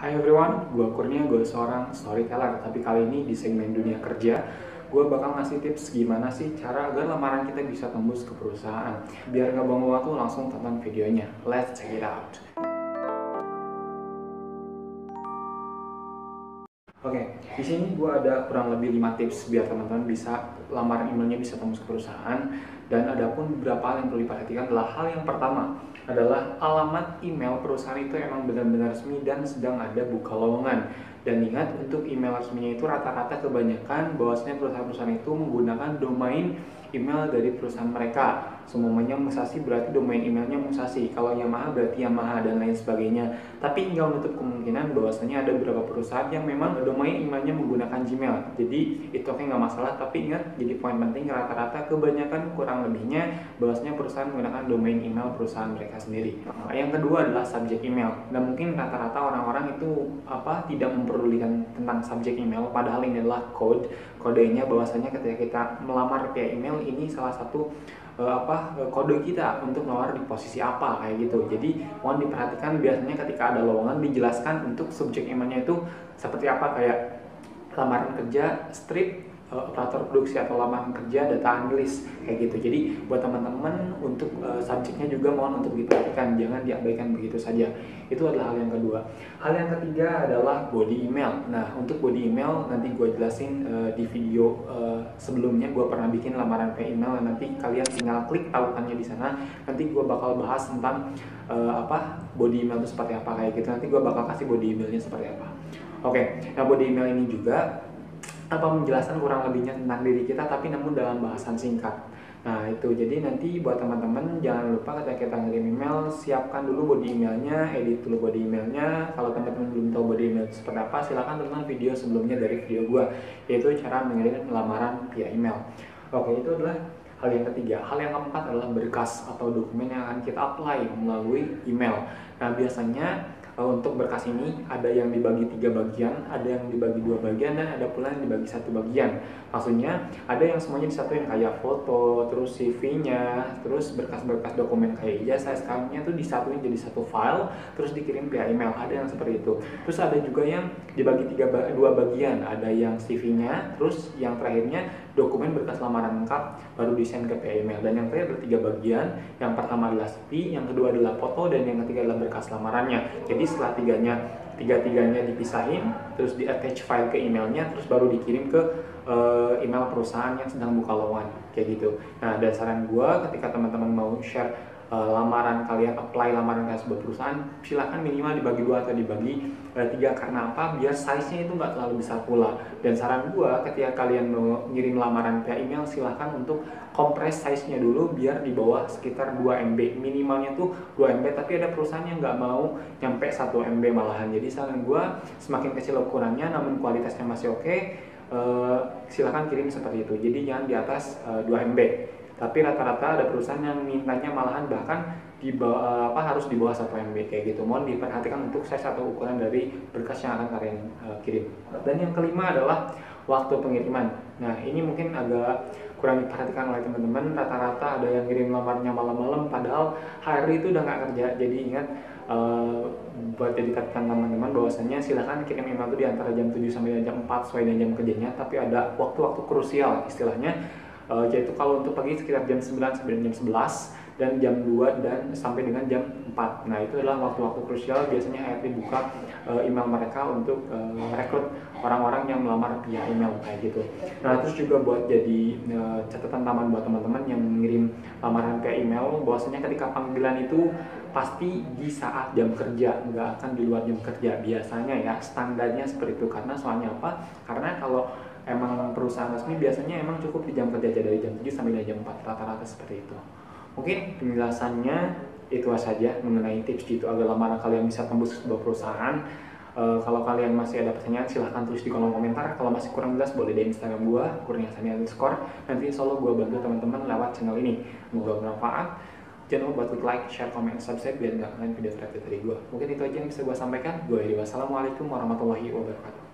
Hai everyone, gue Kurnia, gue seorang storyteller. Tapi kali ini di segmen dunia kerja, gue bakal ngasih tips gimana sih cara agar lamaran kita bisa tembus ke perusahaan. Biar nggak buang waktu, langsung tonton videonya. Let's check it out. Oke, di sini gue ada kurang lebih 5 tips biar teman-teman bisa lamaran emailnya bisa tembus ke perusahaan. Dan ada pun beberapa hal yang perlu diperhatikan adalah hal yang pertama adalah alamat email perusahaan itu emang benar-benar resmi dan sedang ada buka lowongan. Dan ingat, untuk email resminya itu rata-rata kebanyakan bahwasanya perusahaan-perusahaan itu menggunakan domain email dari perusahaan mereka. Semuanya Musashi berarti domain emailnya Musashi, kalau Yamaha berarti Yamaha dan lain sebagainya. Tapi nggak menutup kemungkinan bahwasanya ada beberapa perusahaan yang memang domain emailnya menggunakan Gmail. Jadi itu oke, nggak masalah, tapi ingat, jadi poin penting rata-rata kebanyakan kurang lebihnya bahwasanya perusahaan menggunakan domain email perusahaan mereka sendiri. Yang kedua adalah subjek email. Dan mungkin rata-rata orang-orang itu tidak memperdulikan tentang subjek email, padahal ini adalah kodenya bahwasanya ketika kita melamar via email, ini salah satu kode kita untuk melamar di posisi apa kayak gitu. Jadi mohon diperhatikan, biasanya ketika ada lowongan dijelaskan untuk subjek emailnya itu seperti apa, kayak lamaran kerja strip operator produksi atau lamaran kerja data analis kayak gitu. Jadi buat teman-teman untuk subjeknya juga mohon untuk diperhatikan, jangan diabaikan begitu saja. Itu adalah hal yang kedua. Hal yang ketiga adalah body email. Nah, untuk body email nanti gue jelasin di video sebelumnya. Gue pernah bikin lamaran via email, dan nanti kalian tinggal klik tautannya di sana. Nanti gue bakal bahas tentang body email itu seperti apa kayak gitu. Nanti gue bakal kasih body emailnya seperti apa. Oke, nah body email ini juga menjelaskan kurang lebihnya tentang diri kita, tapi namun dalam bahasan singkat. Nah itu, jadi nanti buat teman-teman jangan lupa ketika kita ngirim email, siapkan dulu body emailnya, edit dulu body emailnya. Kalau teman-teman belum tahu body email itu seperti apa, silahkan tonton video sebelumnya dari video gue, yaitu cara mengirim lamaran via email. Oke, itu adalah hal yang ketiga. Hal yang keempat adalah berkas atau dokumen yang akan kita apply melalui email. Nah biasanya untuk berkas ini ada yang dibagi 3 bagian, ada yang dibagi 2 bagian, dan ada pula yang dibagi 1 bagian. Maksudnya ada yang semuanya disatuin kayak foto, terus CV-nya, terus berkas-berkas dokumen kayak ijazah, SK-nya tuh disatuin jadi 1 file, terus dikirim via email. Ada yang seperti itu. Terus ada juga yang dibagi 2 bagian, ada yang CV-nya, terus yang terakhirnya dokumen berkas lamaran lengkap baru di-send ke via email. Dan yang terakhir ada 3 bagian. Yang pertama adalah CV, yang kedua adalah foto, dan yang ketiga adalah berkas lamarannya. Jadi setelah tiga-tiganya dipisahin, terus di-attach file ke emailnya, terus baru dikirim ke email perusahaan yang sedang buka lowongan kayak gitu. Nah, dan saran gue ketika teman-teman mau share lamaran kalian, apply lamaran kalian sebuah perusahaan, silahkan minimal dibagi 2 atau dibagi 3. Karena apa? Biar size-nya itu nggak terlalu besar pula. Dan saran gue ketika kalian mau ngirim lamaran via email, silahkan untuk kompres size-nya dulu biar di bawah sekitar 2 MB. Minimalnya tuh 2 MB, tapi ada perusahaan yang nggak mau nyampe 1 MB malahan. Jadi saran gue, semakin kecil ukurannya namun kualitasnya masih oke, silahkan kirim seperti itu. Jadi jangan di atas 2 MB. Tapi rata-rata ada perusahaan yang mintanya malahan bahkan di bawah, harus di bawah 1 MB kayak gitu. Mohon diperhatikan untuk size atau ukuran dari berkas yang akan kalian kirim. Dan yang kelima adalah waktu pengiriman. Nah ini mungkin agak kurang diperhatikan oleh teman-teman. Rata-rata ada yang kirim lamarnya malam-malam, padahal hari itu udah nggak kerja. Jadi ingat, buat jadi catatan teman-teman bahwasanya silahkan kirim email itu di antara jam 7 sampai jam 4 sesuai dengan jam kerjanya. Tapi ada waktu-waktu krusial istilahnya, yaitu kalau untuk pagi sekitar jam 9 sampai jam 11, dan jam 2 dan sampai dengan jam 4. Nah itu adalah waktu-waktu krusial, biasanya HRD buka email mereka untuk rekrut orang-orang yang melamar via email kayak gitu. Nah terus juga buat jadi catatan taman buat teman-teman yang mengirim lamaran via email, bahwasanya ketika panggilan itu pasti di saat jam kerja, nggak akan di luar jam kerja biasanya ya, standarnya seperti itu. Karena soalnya apa? Karena kalau emang perusahaan resmi biasanya emang cukup di jam kerja aja, dari jam 7 sampai jam 4, rata-rata seperti itu. Mungkin penjelasannya itu saja mengenai tips gitu agar lamaran kalian bisa tembus ke sebuah perusahaan. Kalau kalian masih ada pertanyaan, silahkan tulis di kolom komentar. Kalau masih kurang jelas, boleh di Instagram gue, kurniasani_. Nanti insya Allah gue bantu teman-teman lewat channel ini. Semoga bermanfaat. Jangan lupa buat like, share, comment, subscribe biar nggak kalian video terupdate dari gue. Mungkin itu aja yang bisa gue sampaikan. Gue Wassalamualaikum warahmatullahi wabarakatuh.